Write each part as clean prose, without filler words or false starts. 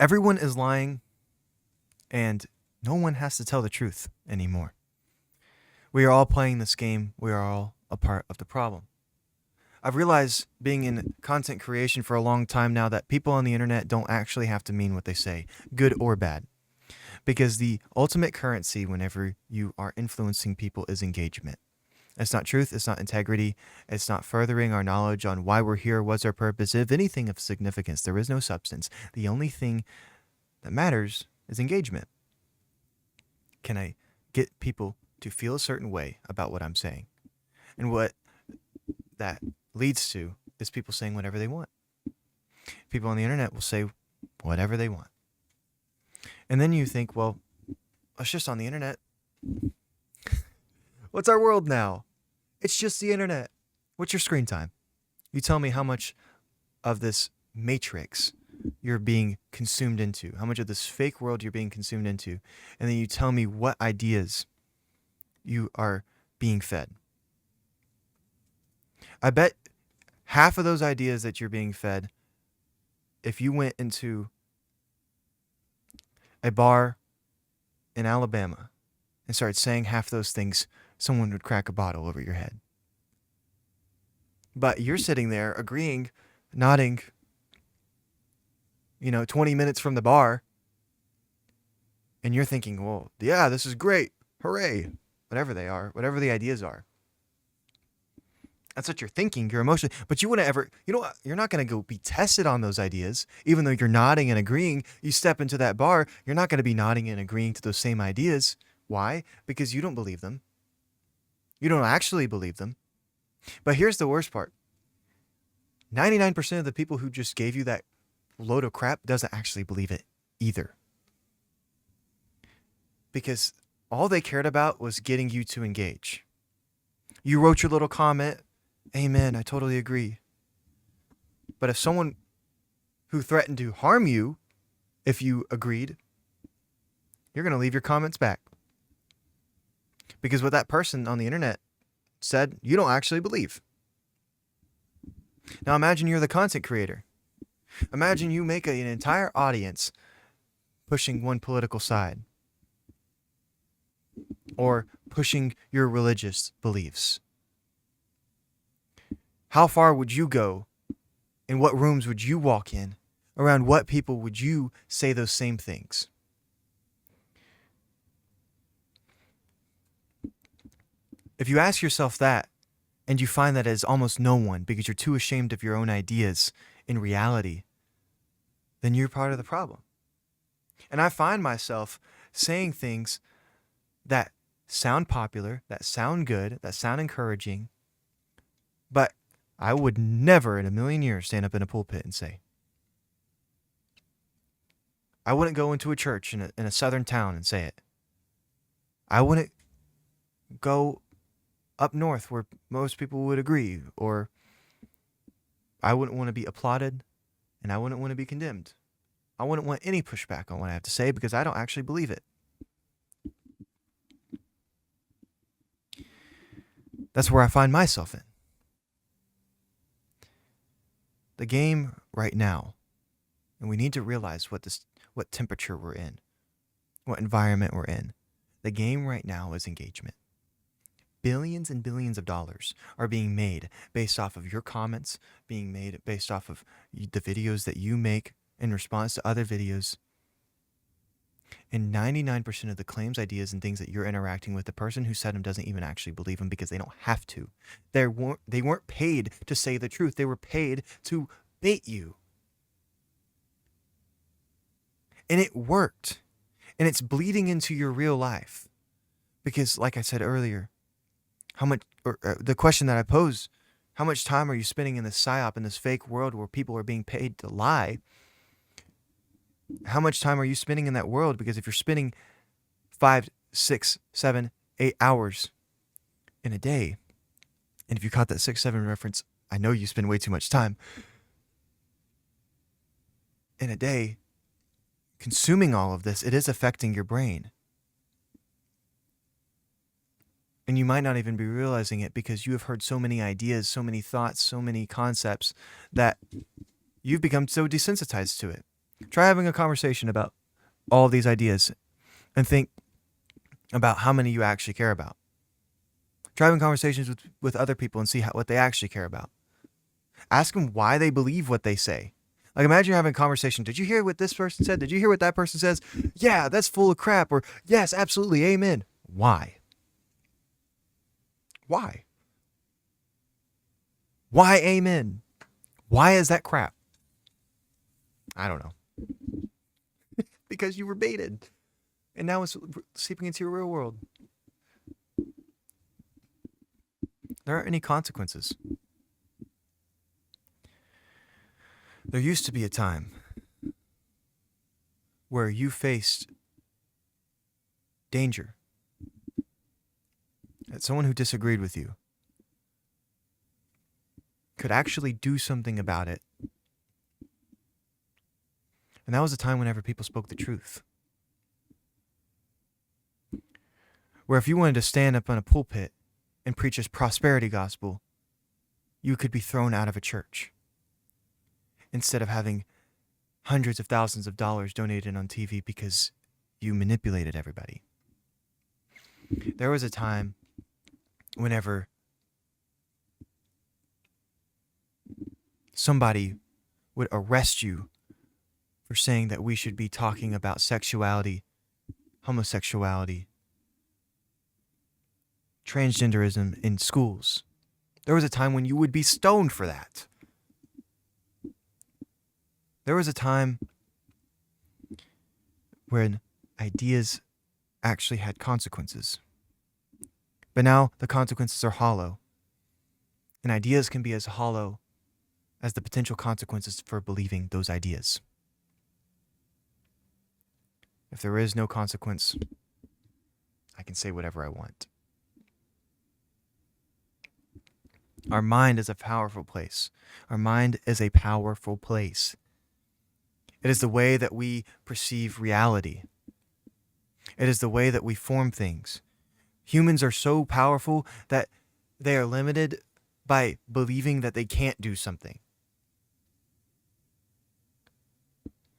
Everyone is lying, and no one has to tell the truth anymore. We are all playing this game. We are all a part of the problem. I've realized being in content creation for a long time now that people on the internet don't actually have to mean what they say, good or bad. Because the ultimate currency whenever you are influencing people is engagement. It's not truth, it's not integrity, it's not furthering our knowledge on why we're here, what's our purpose. If anything of significance, there is no substance. The only thing that matters is engagement. Can I get people to feel a certain way about what I'm saying? And what that leads to is people saying whatever they want. People on the internet will say whatever they want. And then you think, well, it's just on the internet. What's our world now? It's just the internet. What's your screen time? You tell me how much of this matrix you're being consumed into, how much of this fake world you're being consumed into, and then you tell me what ideas you are being fed. I bet half of those ideas that you're being fed, if you went into a bar in Alabama and started saying half those things, someone would crack a bottle over your head. But you're sitting there agreeing, nodding, 20 minutes from the bar, and you're thinking, well, yeah, this is great. Hooray. Whatever they are, whatever the ideas are. That's what you're thinking. You're emotionally, but you wouldn't ever, you're not going to go be tested on those ideas. Even though you're nodding and agreeing, you step into that bar, you're not going to be nodding and agreeing to those same ideas. Why? Because you don't believe them. You don't actually believe them. But here's the worst part. 99% of the people who just gave you that load of crap doesn't actually believe it either. Because all they cared about was getting you to engage. You wrote your little comment, amen, I totally agree. But if someone who threatened to harm you, if you agreed, you're going to leave your comments back. Because what that person on the internet said, you don't actually believe. Now imagine you're the content creator. Imagine you make an entire audience pushing one political side or pushing your religious beliefs. How far would you go? In what rooms would you walk in? Around what people would you say those same things? If you ask yourself that, and you find that as almost no one because you're too ashamed of your own ideas in reality, then you're part of the problem. And I find myself saying things that sound popular, that sound good, that sound encouraging, but I would never in a million years stand up in a pulpit and say. I wouldn't go into a church in a southern town and say it. I wouldn't go up north where most people would agree, or I wouldn't want to be applauded and I wouldn't want to be condemned. I wouldn't want any pushback on what I have to say because I don't actually believe it. That's where I find myself in. The game right now, and we need to realize what temperature we're in, what environment we're in. The game right now is engagement. Billions and billions of dollars are being made based off of your comments, being made based off of the videos that you make in response to other videos. And 99% of the claims, ideas, and things that you're interacting with, the person who said them doesn't even actually believe them because they don't have to. They weren't paid to say the truth. They were paid to bait you. And it worked. And it's bleeding into your real life. Because like I said earlier, the question that I posed, how much time are you spending in this psyop, in this fake world where people are being paid to lie? How much time are you spending in that world? Because if you're spending 5, 6, 7, 8 hours in a day, and if you caught that 6, 7 reference, I know you spend way too much time in a day consuming all of this, it is affecting your brain. And you might not even be realizing it because you have heard so many ideas, so many thoughts, so many concepts that you've become so desensitized to it. Try having a conversation about all these ideas and think about how many you actually care about. Try having conversations with other people and see what they actually care about. Ask them why they believe what they say. Like, imagine you're having a conversation. Did you hear what this person said? Did you hear what that person says? Yeah, that's full of crap. Or, yes, absolutely, amen. Why? Why? Why amen? Why is that crap? I don't know. Because you were baited. And now it's seeping into your real world. There aren't any consequences. There used to be a time where you faced danger, that someone who disagreed with you could actually do something about it. And that was a time whenever people spoke the truth. Where if you wanted to stand up on a pulpit and preach a prosperity gospel, you could be thrown out of a church instead of having hundreds of thousands of dollars donated on TV because you manipulated everybody. There was a time whenever somebody would arrest you for saying that we should be talking about sexuality, homosexuality, transgenderism in schools. There was a time when you would be stoned for that. There was a time when ideas actually had consequences. But now the consequences are hollow. And ideas can be as hollow as the potential consequences for believing those ideas. If there is no consequence, I can say whatever I want. Our mind is a powerful place. Our mind is a powerful place. It is the way that we perceive reality. It is the way that we form things. Humans are so powerful that they are limited by believing that they can't do something.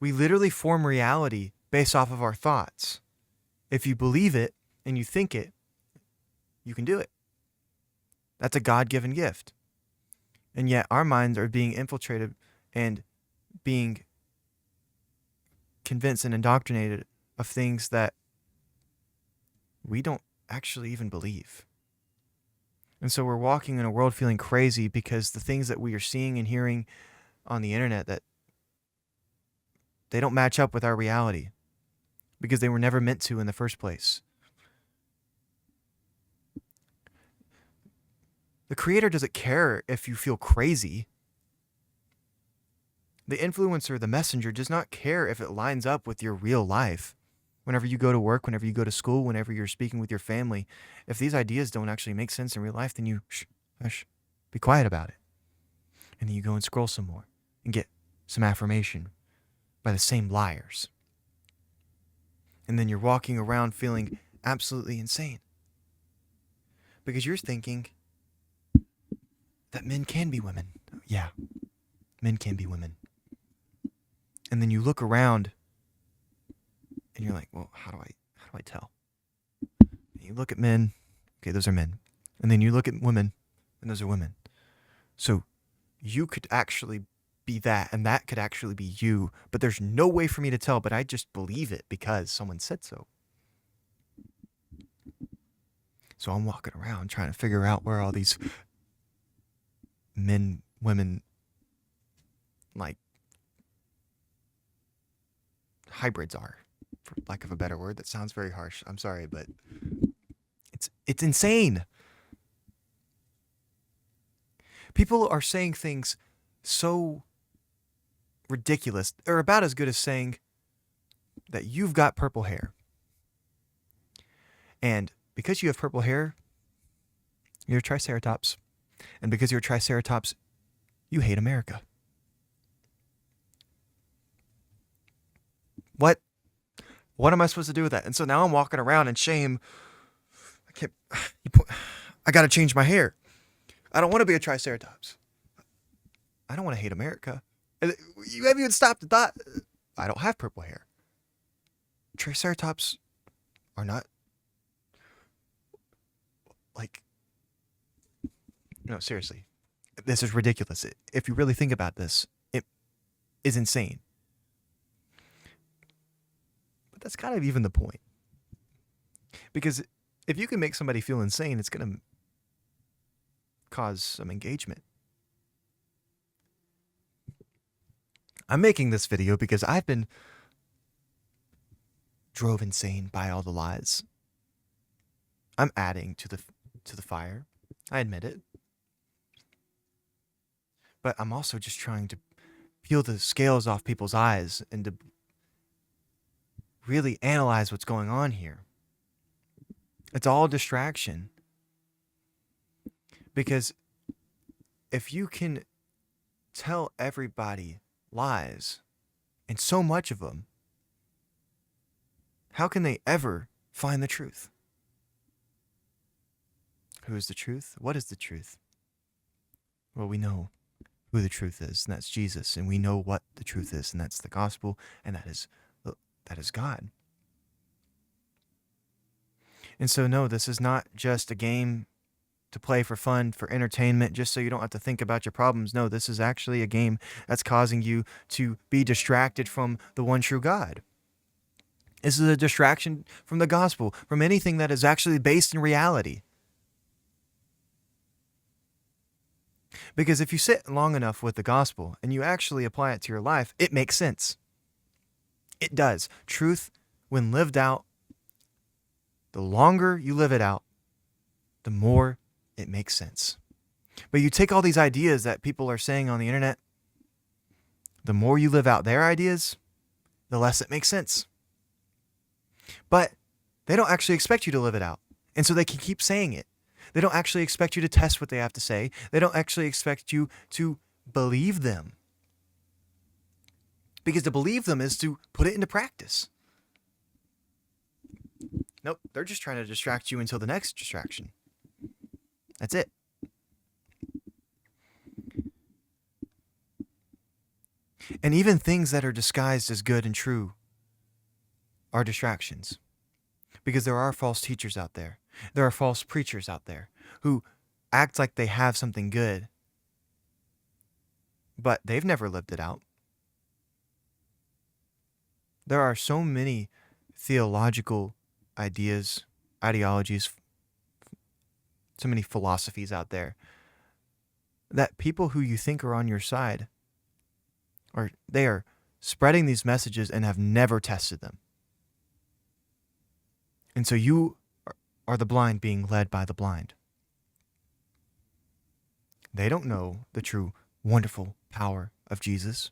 We literally form reality based off of our thoughts. If you believe it and you think it, you can do it. That's a God-given gift. And yet our minds are being infiltrated and being convinced and indoctrinated of things that we don't actually even believe. And so we're walking in a world feeling crazy because the things that we are seeing and hearing on the internet, that they don't match up with our reality because they were never meant to in the first place. The Creator doesn't care if you feel crazy. The influencer, the messenger, does not care if it lines up with your real life. Whenever you go to work, whenever you go to school, whenever you're speaking with your family, if these ideas don't actually make sense in real life, then you be quiet about it. And then you go and scroll some more and get some affirmation by the same liars. And then you're walking around feeling absolutely insane because you're thinking that men can be women. Yeah, men can be women. And then you look around and you're like, well, how do I tell? And you look at men, okay, those are men. And then you look at women, and those are women. So you could actually be that, and that could actually be you, but there's no way for me to tell, but I just believe it because someone said so. So I'm walking around trying to figure out where all these men, women, like hybrids are, for lack of a better word. That sounds very harsh. I'm sorry, but it's insane. People are saying things so ridiculous, or about as good as saying that you've got purple hair. And because you have purple hair, you're a triceratops. And because you're a triceratops, you hate America. What am I supposed to do with that? And so now I'm walking around in shame. I got to change my hair. I don't want to be a triceratops. I don't want to hate America. You haven't even stopped the thought. I don't have purple hair. Triceratops are not like, no, seriously. This is ridiculous. If you really think about this, it is insane. But that's kind of even the point. Because if you can make somebody feel insane, it's going to cause some engagement. I'm making this video because I've been drove insane by all the lies. I'm adding to the fire. I admit it. But I'm also just trying to peel the scales off people's eyes and to really analyze what's going on here. It's all distraction. Because if you can tell everybody lies, and so much of them, how can they ever find the truth? Who is the truth? What is the truth? Well, we know who the truth is, and that's Jesus. And we know what the truth is, and that's the gospel, and that is God. And so, no, this is not just a game to play for fun, for entertainment, just so you don't have to think about your problems. No, this is actually a game that's causing you to be distracted from the one true God. This is a distraction from the gospel, from anything that is actually based in reality. Because if you sit long enough with the gospel and you actually apply it to your life, it makes sense. It does. Truth, when lived out, the longer you live it out, the more it makes sense. But you take all these ideas that people are saying on the internet, the more you live out their ideas, the less it makes sense. But they don't actually expect you to live it out. And so they can keep saying it. They don't actually expect you to test what they have to say. They don't actually expect you to believe them. Because to believe them is to put it into practice. Nope, they're just trying to distract you until the next distraction. That's it. And even things that are disguised as good and true are distractions. Because there are false teachers out there. There are false preachers out there who act like they have something good, but they've never lived it out. There are so many theological ideologies, so many philosophies out there that people who you think are on your side, or they are spreading these messages and have never tested them. And so you are the blind being led by the blind. They don't know the true, wonderful power of Jesus.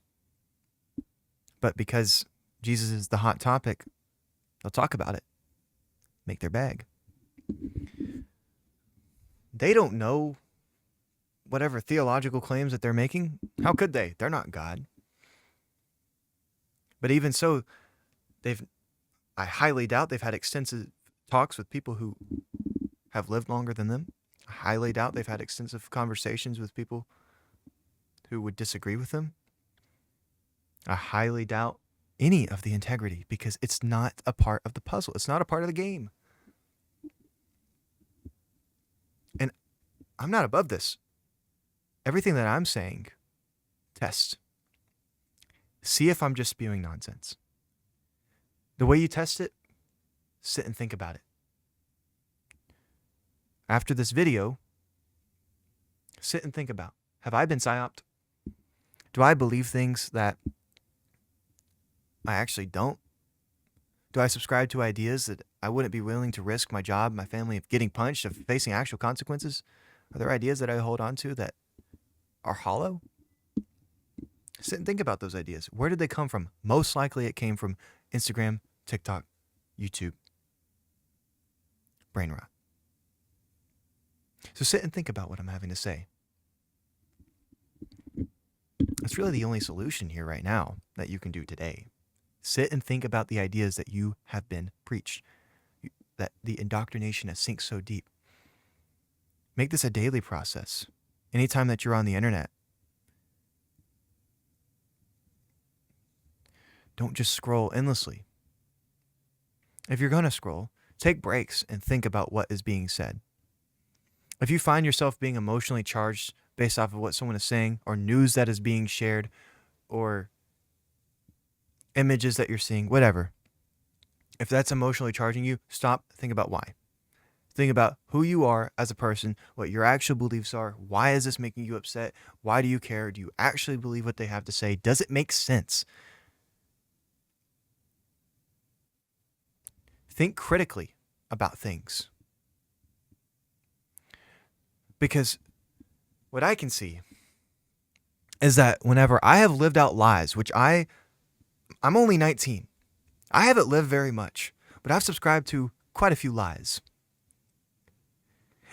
But because Jesus is the hot topic, they'll talk about it, make their bag. They don't know whatever theological claims that they're making. How could they? They're not God. But even so, I highly doubt they've had extensive talks with people who have lived longer than them. I highly doubt they've had extensive conversations with people who would disagree with them. I highly doubt any of the integrity because it's not a part of the puzzle. It's not a part of the game. And I'm not above this. Everything that I'm saying, test. See if I'm just spewing nonsense. The way you test it, sit and think about it. After this video, sit and think about, have I been psyoped? Do I believe things that I actually don't? Do I subscribe to ideas that I wouldn't be willing to risk my job, my family, of getting punched, of facing actual consequences? Are there ideas that I hold on to that are hollow? Sit and think about those ideas. Where did they come from? Most likely it came from Instagram, TikTok, YouTube. Brain rot. So sit and think about what I'm having to say. That's really the only solution here right now that you can do today. Sit and think about the ideas that you have been preached, that the indoctrination has sunk so deep. Make this a daily process. Anytime that you're on the internet, Don't just scroll endlessly. If you're going to scroll, take breaks and think about what is being said. If you find yourself being emotionally charged based off of what someone is saying, or news that is being shared, or images that you're seeing, whatever, if that's emotionally charging you, stop, think about why. Think about who you are as a person, what your actual beliefs are. Why is this making you upset? Why do you care? Do you actually believe what they have to say? Does it make sense? Think critically about things. Because what I can see is that whenever I have lived out lies, which I'm only 19. I haven't lived very much, but I've subscribed to quite a few lies.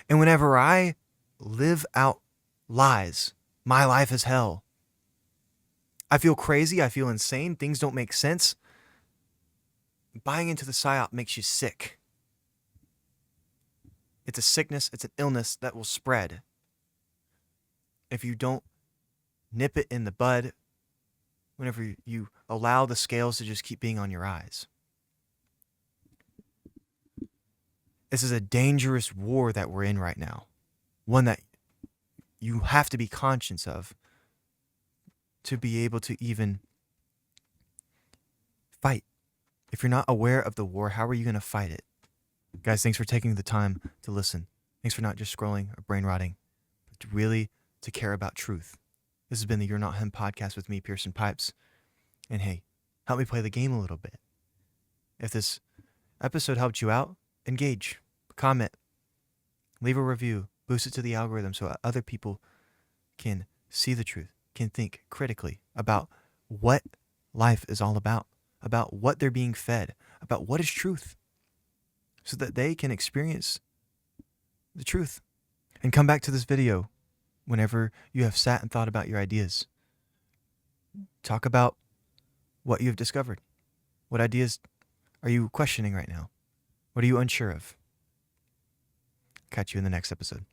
And whenever I live out lies, my life is hell. I feel crazy. I feel insane. Things don't make sense. Buying into the psyop makes you sick. It's a sickness. It's an illness that will spread if you don't nip it in the bud whenever you allow the scales to just keep being on your eyes. This is a dangerous war that we're in right now. One that you have to be conscious of to be able to even fight. If you're not aware of the war, how are you going to fight it? Guys, thanks for taking the time to listen. Thanks for not just scrolling or brain rotting, but really to care about truth. This has been the You're Not Him podcast with me, Peerson Pipes. And hey, help me play the game a little bit. If this episode helped you out, engage, comment, leave a review, boost it to the algorithm so other people can see the truth, can think critically about what life is all about what they're being fed, about what is truth, so that they can experience the truth. And come back to this video whenever you have sat and thought about your ideas. Talk about what you have discovered. What ideas are you questioning right now? What are you unsure of? Catch you in the next episode.